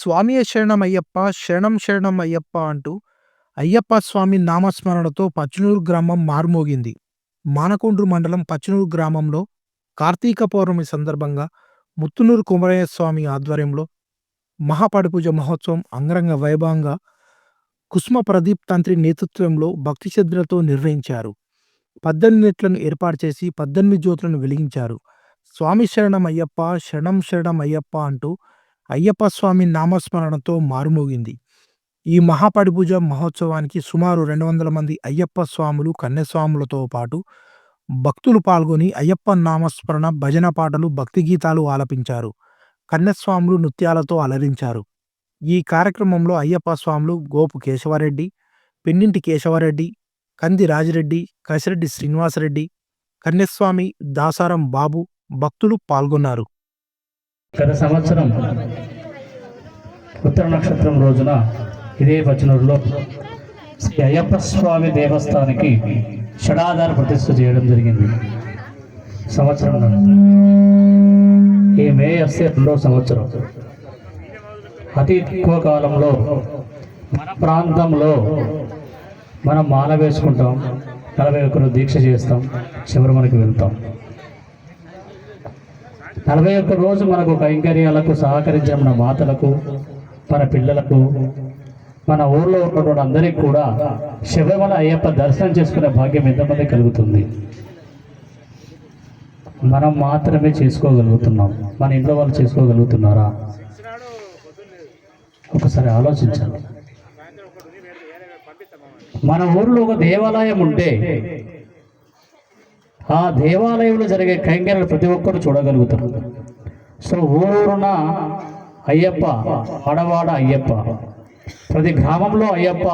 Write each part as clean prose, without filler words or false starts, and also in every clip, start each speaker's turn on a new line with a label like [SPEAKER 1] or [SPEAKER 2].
[SPEAKER 1] స్వామియే శరణమయ్యప్ప, శరణం శరణం అయ్యప్ప అంటూ అయ్యప్ప స్వామి నామస్మరణతో పచ్చనూరు గ్రామం మారుమోగింది. మానకొండ్రు మండలం పచ్చనూరు గ్రామంలో కార్తీక పౌర్ణమి సందర్భంగా ముత్తునూరు కుమరయ్య స్వామి ఆధ్వర్యంలో మహాపడిపూజ మహోత్సవం అంగరంగ వైభవంగా కుసుమ ప్రదీప్ తంత్రి నేతృత్వంలో భక్తి శ్రద్ధలతో నిర్వహించారు. 18 నెట్లను ఏర్పాటు చేసి 18 జ్యోతులను వెలిగించారు. స్వామి శరణం అయ్యప్ప, శరణం శరణం అయ్యప్ప అంటూ అయ్యప్ప స్వామి నామస్మరణతో మారుమోగింది. ఈ మహాపడిపూజ మహోత్సవానికి సుమారు 200 మంది అయ్యప్ప స్వాములు, కన్యస్వాములతో పాటు భక్తులు పాల్గొని అయ్యప్ప నామస్మరణ, భజన పాటలు, భక్తి గీతాలు ఆలపించారు. కన్యస్వాములు నృత్యాలతో అలరించారు. ఈ కార్యక్రమంలో అయ్యప్ప స్వాములు గోపు కేశవరెడ్డి, పెన్నింటి కేశవరెడ్డి, కంది రాజిరెడ్డి, కసిరెడ్డి శ్రీనివాసరెడ్డి, కన్యస్వామి దాసారం బాబు భక్తులు పాల్గొన్నారు.
[SPEAKER 2] గత సంవత్సరం ఉత్తర నక్షత్రం రోజున ఇదే పచ్చనూరులో శ్రీ అయ్యప్ప స్వామి దేవస్థానానికి షడాధార ప్రతిష్ఠ చేయడం జరిగింది. సంవత్సరం ఈ మే వస్తే 2వ సంవత్సరం. అతి తక్కువ కాలంలో మన ప్రాంతంలో మనం మాల వేసుకుంటాం, 41 దీక్ష చేస్తాం, శబరిమలకి వెళ్తాం. 41 రోజు మనకు కైంకర్యాలకు సహకరించిన మన మాతలకు, మన పిల్లలకు, మన ఊర్లో ఉన్నటువంటి అందరికీ కూడా శబరిమల అయ్యప్ప దర్శనం చేసుకునే భాగ్యం ఎంతమంది కలుగుతుంది? మనం మాత్రమే చేసుకోగలుగుతున్నాం. మన ఇంట్లో వాళ్ళు చేసుకోగలుగుతున్నారా? ఒకసారి ఆలోచించండి. మన ఊర్లో ఒక దేవాలయం ఉంటే ఆ దేవాలయంలో జరిగే కైంకర్యాలు ప్రతి ఒక్కరు చూడగలుగుతారు. సో ఊరున అయ్యప్ప, ఆడవాడ అయ్యప్ప, ప్రతి గ్రామంలో అయ్యప్ప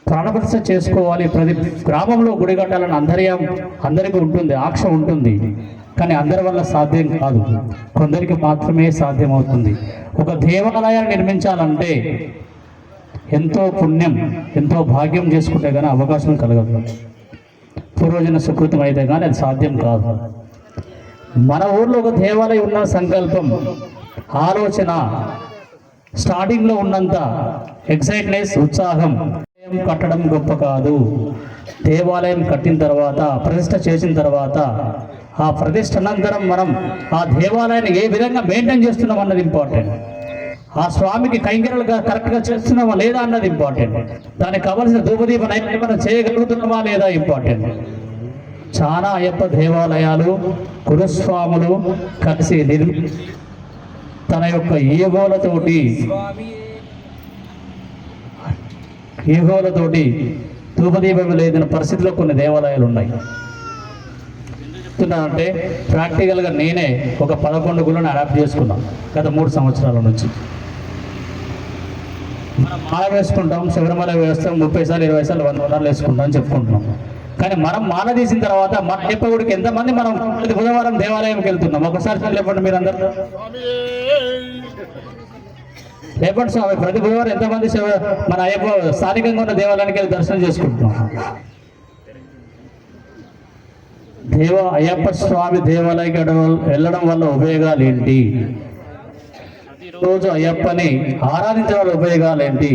[SPEAKER 2] ప్రాణప్రతిష్ఠ చేసుకోవాలి. ప్రతి గ్రామంలో గుడి కట్టాలని అందరికీ ఉంటుంది, ఆక్ష ఉంటుంది. కానీ అందరి వల్ల సాధ్యం కాదు, కొందరికి మాత్రమే సాధ్యమవుతుంది. ఒక దేవాలయాన్ని నిర్మించాలంటే ఎంతో పుణ్యం, ఎంతో భాగ్యం చేసుకుంటే కానీ అవకాశం కలగదు. పూర్వజన సుకృతం అయితే కానీ అది సాధ్యం కాదు. మన ఊర్లో ఒక దేవాలయం ఉన్న సంకల్పం, ఆలోచన స్టార్టింగ్లో ఉన్నంత ఎక్సైట్నెస్, ఉత్సాహం కట్టడం గొప్ప కాదు. దేవాలయం కట్టిన తర్వాత, ప్రతిష్ఠ చేసిన తర్వాత, ఆ ప్రతిష్ఠ అనంతరం మనం ఆ దేవాలయాన్ని ఏ విధంగా మెయింటైన్ చేస్తున్నాం అన్నది ఇంపార్టెంట్. ఆ స్వామికి కైంకర్యాలు కరెక్ట్గా చేస్తున్నామా లేదా అన్నది ఇంపార్టెంట్. దానికి కావలసిన ధూపదీప నైవేద్యం చేయగలుగుతున్నామా లేదా ఇంపార్టెంట్. చాలా అయ్యప్ప దేవాలయాలు గురుస్వాములు కలిసి తన యొక్క ఈగోలతోటి ధూపదీపం లేదని పరిస్థితిలో కొన్ని దేవాలయాలు ఉన్నాయి. అంటే ప్రాక్టికల్గా నేనే ఒక 11 గుళ్ళను అడాప్ట్ చేసుకున్నాను గత 3 సంవత్సరాల నుంచి. మనం మాల వేసుకుంటాం, శబరిమల వేస్తాం, 30 సార్లు 20 సార్లు 100 సార్లు వేసుకుంటాం అని చెప్పుకుంటున్నాం. కానీ మనం మాల తీసిన తర్వాత మన అయ్యప్ప గుడికి ఎంతమంది మనం ప్రతి బుధవారం దేవాలయంకి వెళ్తున్నాం? ఒకసారి చెప్పండి మీరు అందరూ. లేపండి స్వామి, ప్రతి బుధవారం ఎంతమంది మన అయ్యప్ప స్థానికంగా ఉన్న దేవాలయానికి వెళ్ళి దర్శనం చేసుకుంటున్నాం? అయ్యప్ప స్వామి దేవాలయానికి వెళ్ళడం వల్ల ఉపయోగాలు ఏంటి? రోజు అయ్యప్పని ఆరాధించడం వల్ల ఉపయోగాలు ఏంటి?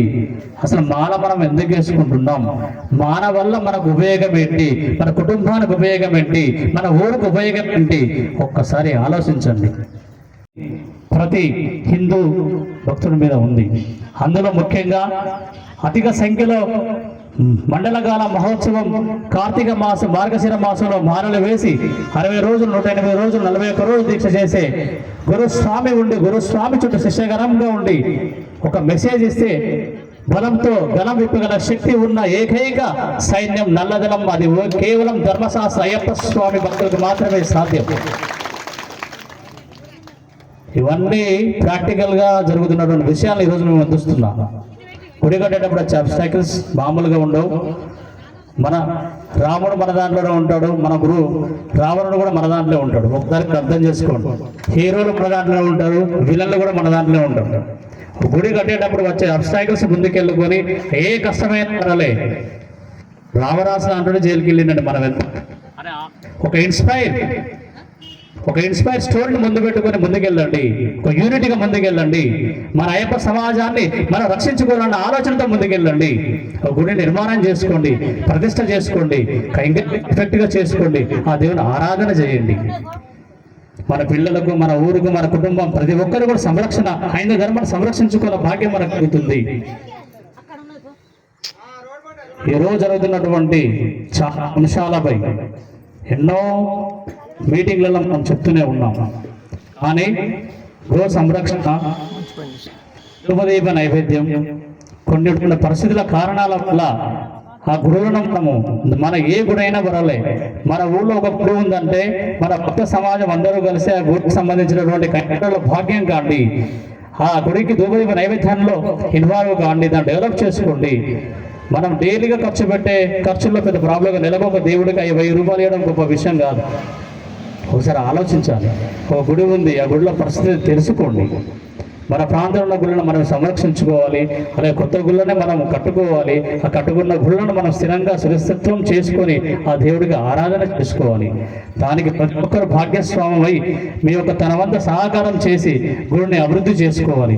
[SPEAKER 2] అసలు మాల మనం ఎందుకు వేసుకుంటున్నాం? మాల వల్ల మనకు ఉపయోగం ఏంటి? మన కుటుంబానికి ఉపయోగం ఏంటి? మన ఊరికి ఉపయోగం ఏంటి? ఒక్కసారి ఆలోచించండి. ప్రతి హిందూ భక్తుడి మీద ఉంది. అందులో ముఖ్యంగా అధిక సంఖ్యలో మండలకాల మహోత్సవం, కార్తీక మాసం, మార్గశిర మాసంలో మాలలు వేసి 60 రోజులు, 108 రోజులు, 41 రోజులు దీక్ష చేసే గురుస్వామి ఉండి, గురుస్వామి చుట్టూ శిష్యగణంగా ఉండి ఒక మెసేజ్ ఇస్తే బలంతో గలం విప్పగల శక్తి ఉన్న ఏకైక సైన్యం నల్లదనం. అది కేవలం ధర్మశాస్త్ర అయ్యప్ప స్వామి భక్తులకు మాత్రమే సాధ్యం. ఇవన్నీ ప్రాక్టికల్గా జరుగుతున్నటువంటి విషయాలు ఈరోజు మేము అందిస్తున్నాం. గుడి కట్టేటప్పుడు అబ్స్టాకిల్స్ మామూలుగా ఉండవు. మన రాముడు మన దాంట్లోనే ఉంటాడు, మన గురువు రావణుడు కూడా మన దాంట్లో ఉంటాడు. ఒకసారి అర్థం చేసుకోండి. హీరోలు మన దాంట్లో ఉంటారు, విలన్లు కూడా మన దాంట్లో ఉంటారు. గుడి కట్టేటప్పుడు వచ్చే అబ్స్టాకిల్స్ ముందుకెళ్ళుకొని ఏ కష్టమైన పర్వాలే. రామరాజు అంటాడు జైలుకి వెళ్ళిందండి మనం ఎంత ఒక ఇన్స్పైర్ ఒక ఇన్స్పైర్ స్టోరీని ముందు పెట్టుకొని ముందుకెళ్ళండి, ఒక యూనిటీగా ముందుకెళ్ళండి, మన అయ్యప్ప సమాజాన్ని మనం రక్షించుకోవాలన్న ఆలోచనతో ముందుకెళ్ళండి. ఒక గుడి నిర్మాణం చేసుకోండి, ప్రతిష్ట చేసుకోండి, ఎఫెక్ట్గా చేసుకోండి, ఆ దేవుని ఆరాధన చేయండి. మన పిల్లలకు, మన ఊరుకు, మన కుటుంబం, ప్రతి ఒక్కరు కూడా సంరక్షణ, హైందవ ధర్మాన్ని సంరక్షించుకున్న భాగ్యం మనకు కలుగుతుంది. ఈరోజు జరుగుతున్నటువంటి చాలా అంశాలపై ఎన్నో మీటింగ్లలో మనం చెప్తూనే ఉన్నాం. కానీ గో సంరక్షణ, ధూపదీప నైవేద్యం, కొన్ని పరిస్థితుల కారణాల వల్ల ఆ గురువులను మనము, మన ఏ గుడైనా పర్వాలే, మన ఊళ్ళో ఒక గురువు ఉందంటే మన భక్త సమాజం అందరూ కలిసి ఆ గుడికి సంబంధించినటువంటి కైంకర్యాల భాగ్యం కాండి, ఆ గుడికి ధూపదీప నైవేద్యంలో ఇన్వాల్వ్ కాండి, దాన్ని డెవలప్ చేసుకోండి. మనం డైలీగా ఖర్చు పెట్టే ఖర్చుల్లో పెద్ద ప్రాబ్లంగా నెలకు ఒక దేవుడికి 1000 రూపాయలు ఇవ్వడం గొప్ప విషయం కాదు. ఒకసారి ఆలోచించాలి. ఒక గుడి ఉంది, ఆ గుడిలో పరిస్థితి తెలుసుకోండి. మన ప్రాంతంలో గుళ్ళను మనం సంరక్షించుకోవాలి, అలాగే కొత్త గుళ్ళనే మనం కట్టుకోవాలి. ఆ కట్టుకున్న గుళ్ళను మనం స్థిరంగా సురక్షిత్వం చేసుకొని ఆ దేవుడికి ఆరాధన చేసుకోవాలి. దానికి ప్రతి ఒక్కరు భాగ్యస్వామై మీ యొక్క తన వంత సహకారం చేసి గుడిని అభివృద్ధి చేసుకోవాలి.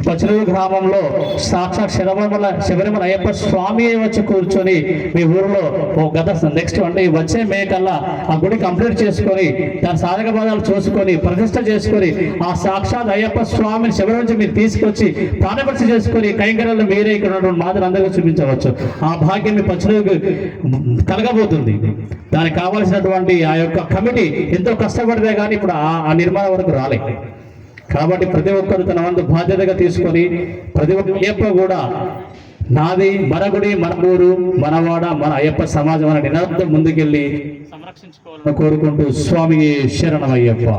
[SPEAKER 2] పచ్చలూరు గ్రామంలో సాక్షాత్ శబరిమల అయ్యప్ప స్వామి వచ్చి కూర్చొని మీ ఊరిలో నెక్స్ట్ అంటే వచ్చే మే కల్లా ఆ గుడి కంప్లీట్ చేసుకొని దాని సాధక బాధాలు చూసుకొని ప్రతిష్ట చేసుకొని ఆ సాక్షాత్ అయ్యప్ప స్వామిని శబరి నుంచి మీరు తీసుకొచ్చి ప్రాణపరిచ చేసుకొని కైంకర్యాలు మీరే ఇక్కడ ఉన్నటువంటి మాదిరి అందరికీ చూపించవచ్చు. ఆ భాగ్యం మీ పచ్చలకు కలగబోతుంది. దానికి కావాల్సినటువంటి ఆ యొక్క కమిటీ ఎంతో కష్టపడితే కానీ ఇప్పుడు ఆ నిర్మాణం వరకు రాలే. కాబట్టి ప్రతి ఒక్కరు తన వంతు బాధ్యతగా తీసుకొని ప్రతి ఒక్క అయ్యప్ప కూడా నాది, మన గుడి, మన ఊరు, మనవాడ, మన అయ్యప్ప సమాజం అనే నినాదంతో ముందుకెళ్ళి సంరక్షించుకోవాలని కోరుకుంటూ స్వామి శరణమయ్యప్ప.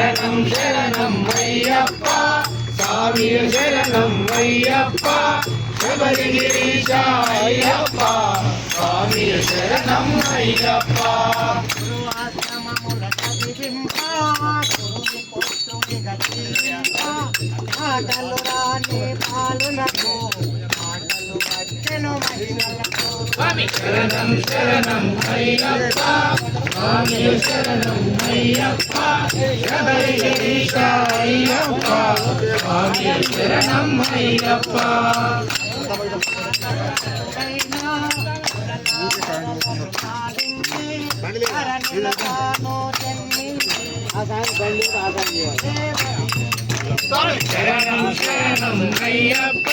[SPEAKER 3] శరణం శరణం అయ్యప్ప స్వామి శరణం అయ్యప్ప శబరిగిరీశ అయ్యప్ప స్వామి శరణం అయ్యప్ప
[SPEAKER 4] ఆటలు రాని పాలునకు ఆటలు వచ్చెను మహిళలకు
[SPEAKER 3] స్వామి శరణం శరణం అయ్యప్ప స్వామి శరణం అయ్యప్ప శబరిగిరీశ అయ్యప్ప స్వామి శరణం అయ్యప్ప శరణం శరణం అయ్యప్ప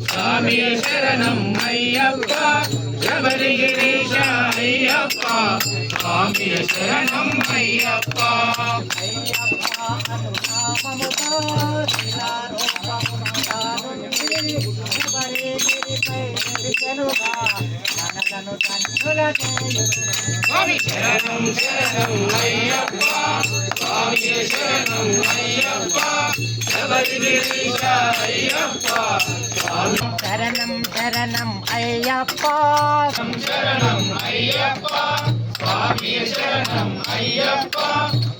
[SPEAKER 3] స్వామి శరణం అయ్యప్ప శబరిగిరీశ అయ్యప్ప స్వామి శరణం అయ్యప్ప స్వామి శరణం శరణం అయ్యప్ప స్వామి శరణం అయ్యప్ప శబరిగిరీశ అయ్యప్ప
[SPEAKER 4] శరణం శరణం అయ్యప్ప
[SPEAKER 3] శరణం అయ్యప్ప స్వామి శరణం అయ్యప్ప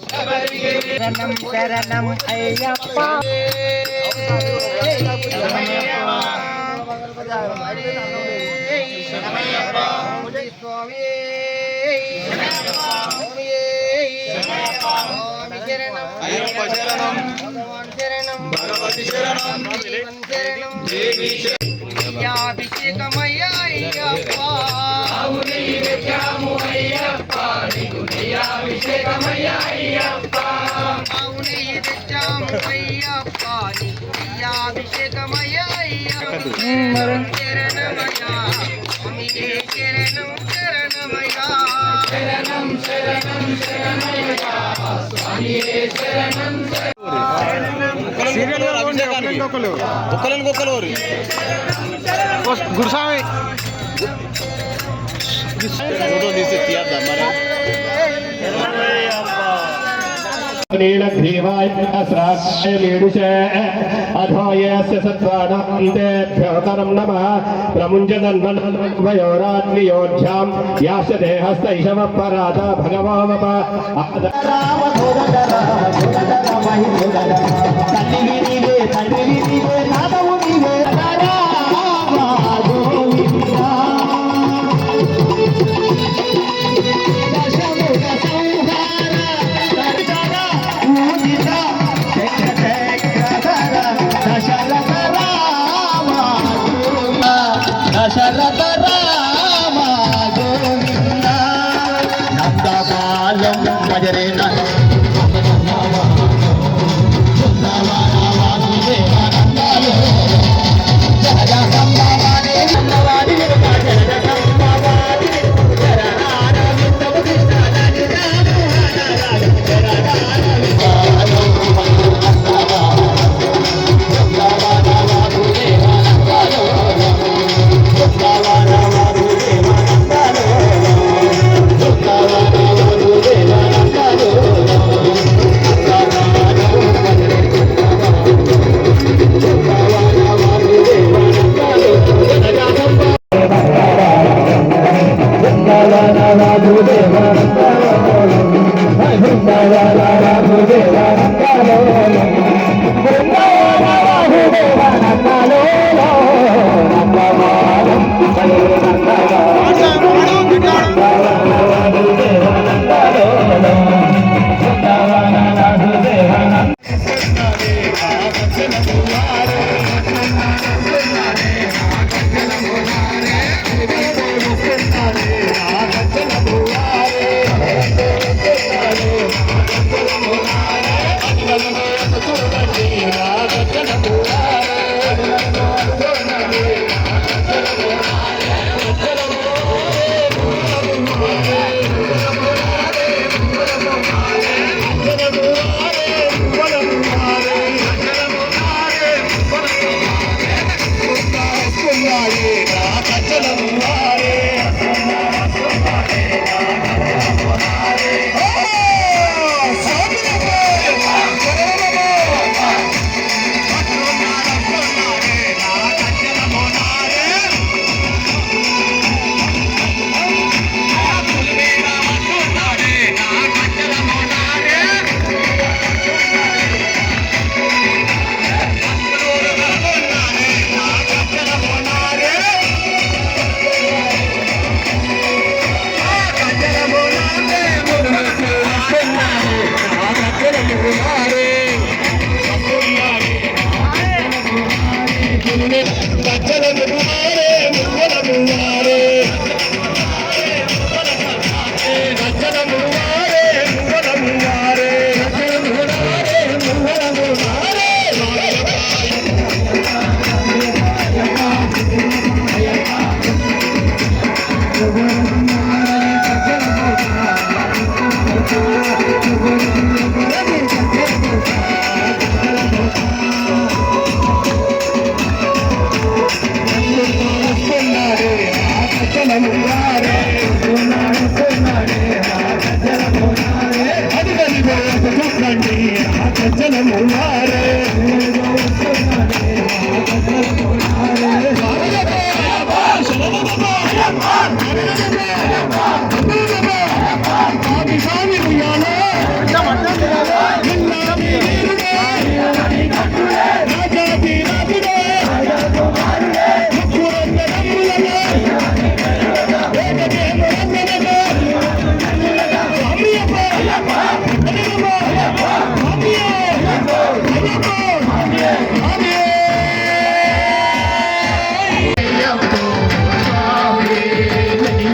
[SPEAKER 3] శబరిగిరీశ
[SPEAKER 4] శరణం శరణం అయ్యప్ప
[SPEAKER 3] అయ్యప్ప శరణం భగవతి శరణం దేవి
[SPEAKER 4] అభిషేకమయ్యా అయ్యప్ప
[SPEAKER 3] అవుని వెచ్చాము అయ్యప్ప నీకు అభిషేకమయ్యా అయ్యప్ప
[SPEAKER 4] అవుని తెచ్చాము అయ్యప్ప నీకు అభిషేకమయ్యా అయ్యప్ప శరణమయ్యా స్వామి శరణం శరణమయ్యా
[SPEAKER 3] శరణం శరణం శరణమయ్యా స్వామి శరణం
[SPEAKER 1] గురుస్వామి
[SPEAKER 5] अधोयस्य सत्त्वानान्तेभ्योतरं नमः प्रमुञ्चदन्वयोरात्रियोध्यां यास्यते हस्तैषवपराध भगवावप
[SPEAKER 6] దశరథ రామ గోవింద నందబాలం భజరే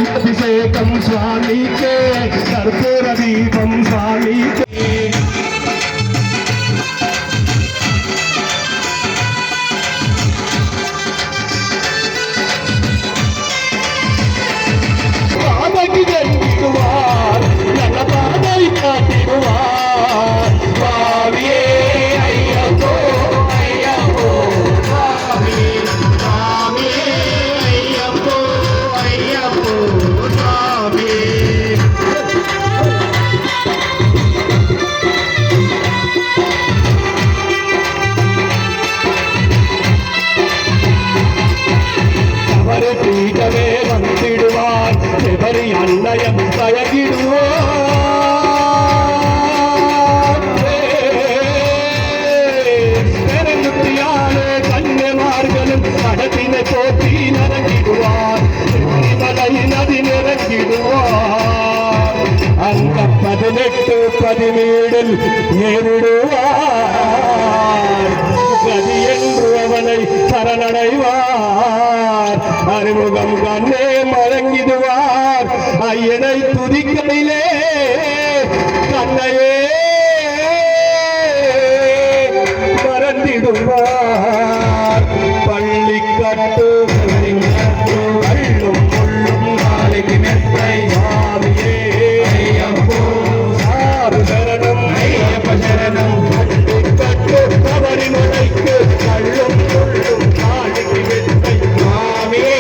[SPEAKER 5] అభిషేకం స్వామికే కర్పూర దీపం స్వామికే பாதைக்கு ஜெயிக்குவார் நல்ல பாதை காட்டிடுவார் சுவாமியே ஐயப்போ ஐயப்போ சுவாமி சுவாமியே ஐயப்போ ஐயப்போ சுவாமி அவரை பீடமே வந்திடுவார் எவரி அன்னயம் தயகிடுவார் பெருந்துத்தியாலே கன்னிமார்களும் கடத்தினை போற்றி நரங்கிடுவார் மலை நதி நிறங்கிடுவார் அந்த 18 17 ஏறிடுவார் கதி என்று அவனை சரணடைவார் அறிமுகம் கண்ணே மறங்கிடுவார் ஐயனை துதிக்கையிலே கண்ணையே மறந்திடுவார் பள்ளிக்கட்டு கள்ளும் முள்ளும் நாளைக்கு மெத்தை சுவாமியே ஐயப்போ சாரு சரணம் ஐயப்ப சரணம் பள்ளிக்கட்டு கபடி மலைக்கு கள்ளும் முள்ளும் நாளைக்கு மெத்தை சுவாமியே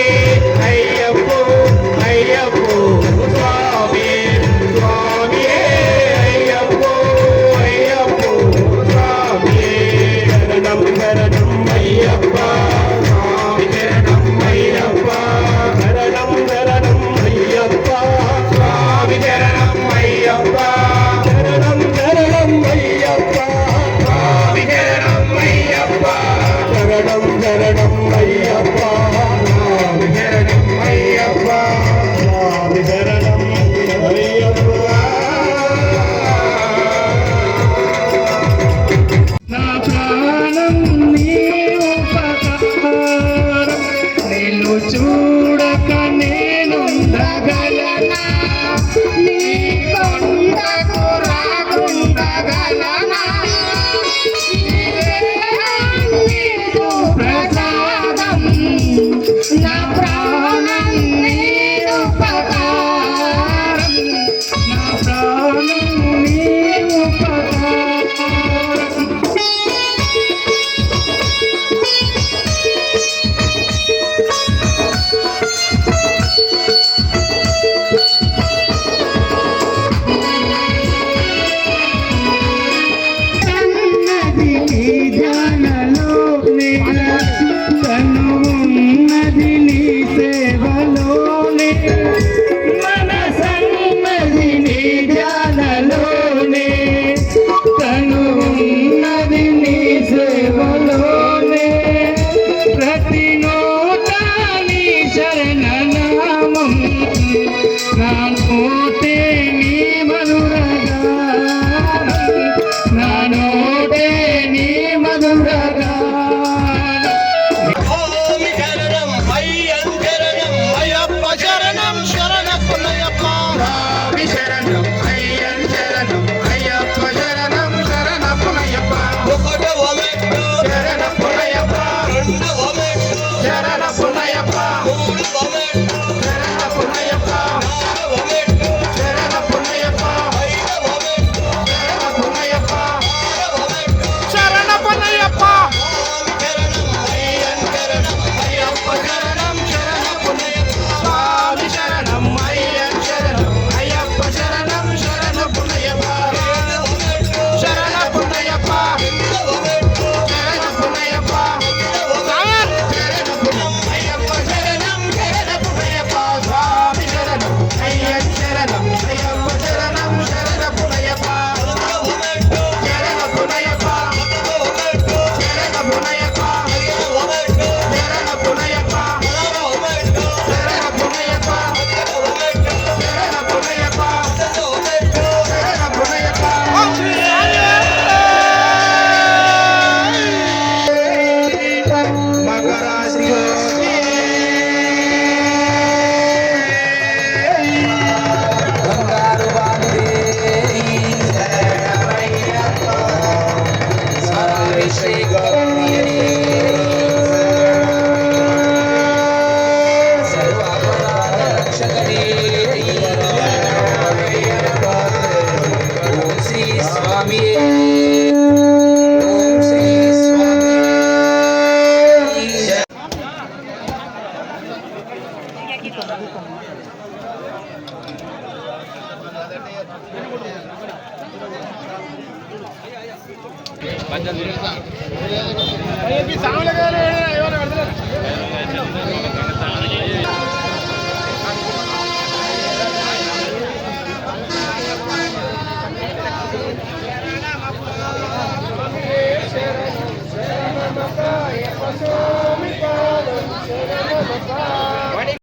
[SPEAKER 7] స్వామి ఓం శ్రీ స్వామి
[SPEAKER 3] సాంగ్లు